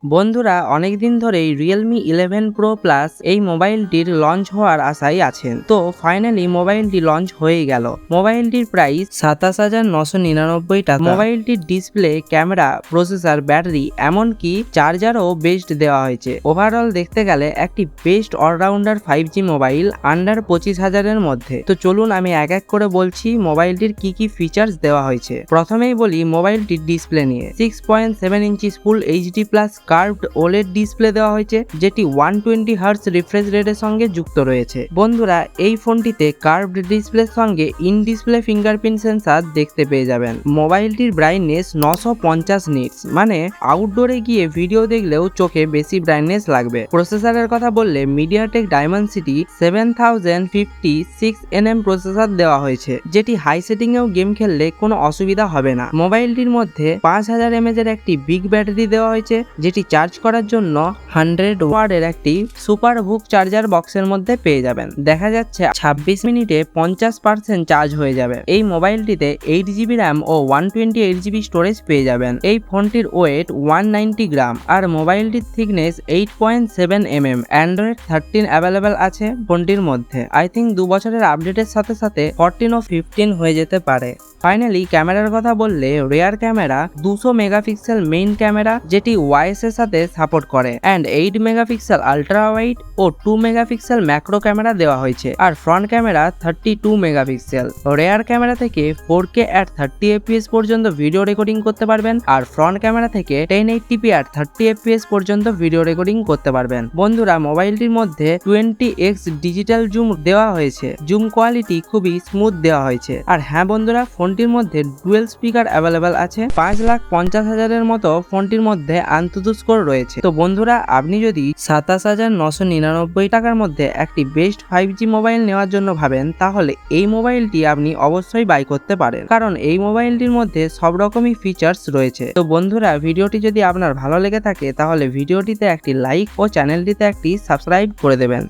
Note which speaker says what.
Speaker 1: বন্ধুরা অনেকদিন ধরেই realme 11 Pro Plus এই মোবাইলটির লঞ্চ হওয়ার আশায় আছেন। তো ফাইনালি মোবাইলটি লঞ্চ হয়ে গেল। মোবাইলটির প্রাইস 27,999 টাকা। মোবাইলটির ডিসপ্লে, ক্যামেরা, প্রসেসর, ব্যাটারি এমনকি চার্জারও বেস্ট দেওয়া হয়েছে। ওভারঅল দেখতে গেলে একটি best allrounder 5G mobile under 25,000-এর মধ্যে। তো চলুন আমি এক এক করে বলছি মোবাইলটির কি কি ফিচার্স দেওয়া হয়েছে। প্রথমেই বলি মোবাইলটির ডিসপ্লে নিয়ে। 6.7 inch full HD plus curved OLED display দেওয়া হয়েছে, যেটি 120 হার্টজ রিফ্রেশ রেটের সঙ্গে যুক্ত রয়েছে। বন্ধুরা এই ফোনটিতে কার্ভড ডিসপ্লের সঙ্গে ইন ডিসপ্লে ফিঙ্গারপ্রিন্ট সেন্সর দেখতে পেয়ে যাবেন। মোবাইলটির ব্রাইটনেস 950 নিটস, মানে আউটডোরে গিয়ে ভিডিও দেখলেও চোখে বেশি ব্রাইটনেস লাগবে। প্রসেসরের কথা বললে মিডিয়াটেক ডায়মেনসিটি 7056 nm প্রসেসর দেওয়া হয়েছে, যেটি হাই সেটিং এও গেম খেললে কোনো অসুবিধা হবে না। মোবাইলটির মধ্যে 5000 mAh এর একটি বিগ ব্যাটারি দেওয়া হয়েছে, যেটি চার্জ করার জন্য 100 ওয়াটের একটি সুপার হুক চার্জার বক্সের মধ্যে পেয়ে যাবেন। দেখা যাচ্ছে 26 মিনিটে 50% চার্জ হয়ে যাবে। এই মোবাইলটিতে 8GB র্যাম ও 128GB স্টোরেজ পেয়ে যাবেন। এই ফোনটির ওয়েট 190 গ্রাম আর মোবাইলটির থিকনেস 8.7 mm। অ্যান্ড্রয়েড 13 অ্যাভেলেবেল আছে ফোনটির মধ্যে। আই থিঙ্ক 2 বছরের আপডেটের সাথে সাথে 14 ও 15 হয়ে যেতে পারে। ফাইনালি ক্যামেরার কথা বললে rear camera 200 megapixel main camera, যেটি ওয়াইএস এর সাথে সাপোর্ট করে, অ্যান্ড 8 মেগাপিক্সেল আলট্রা ওয়াইড ও 2 মেগাপিক্সেল ম্যাক্রো ক্যামেরা দেওয়া হয়েছে। আর front camera 32 megapixel. Rear camera থেকে 4K at 30 fps পর্যন্ত ভিডিও রেকর্ডিং করতে পারবেন, আর ফ্রন্ট ক্যামেরা থেকে 1080p at 30 fps পর্যন্ত ভিডিও রেকর্ডিং করতে পারবেন। বন্ধুরা মোবাইলটির মধ্যে 20x ডিজিটাল জুম দেওয়া হয়েছে। জুম কোয়ালিটি খুবই স্মুথ দেওয়া হয়েছে। আর হ্যাঁ বন্ধুরা, ফোনটির মধ্যে ডুয়েল স্পিকার অ্যাভেলেবেল আছে। 5,50,000-এর মতো ফোনটির মধ্যে আনতুতু স্কোর রয়েছে। তো বন্ধুরা আপনি যদি 27,999 টাকার মধ্যে একটি বেস্ট 5G মোবাইল নেওয়ার জন্য ভাবেন, তাহলে এই মোবাইলটি আপনি অবশ্যই বাই করতে পারেন, কারণ এই মোবাইলটির মধ্যে সব রকমই ফিচার্স রয়েছে। তো বন্ধুরা ভিডিওটি যদি আপনার ভালো লেগে থাকে তাহলে ভিডিওটিতে একটি লাইক ও চ্যানেলটিতে একটি সাবস্ক্রাইব করে দেবেন।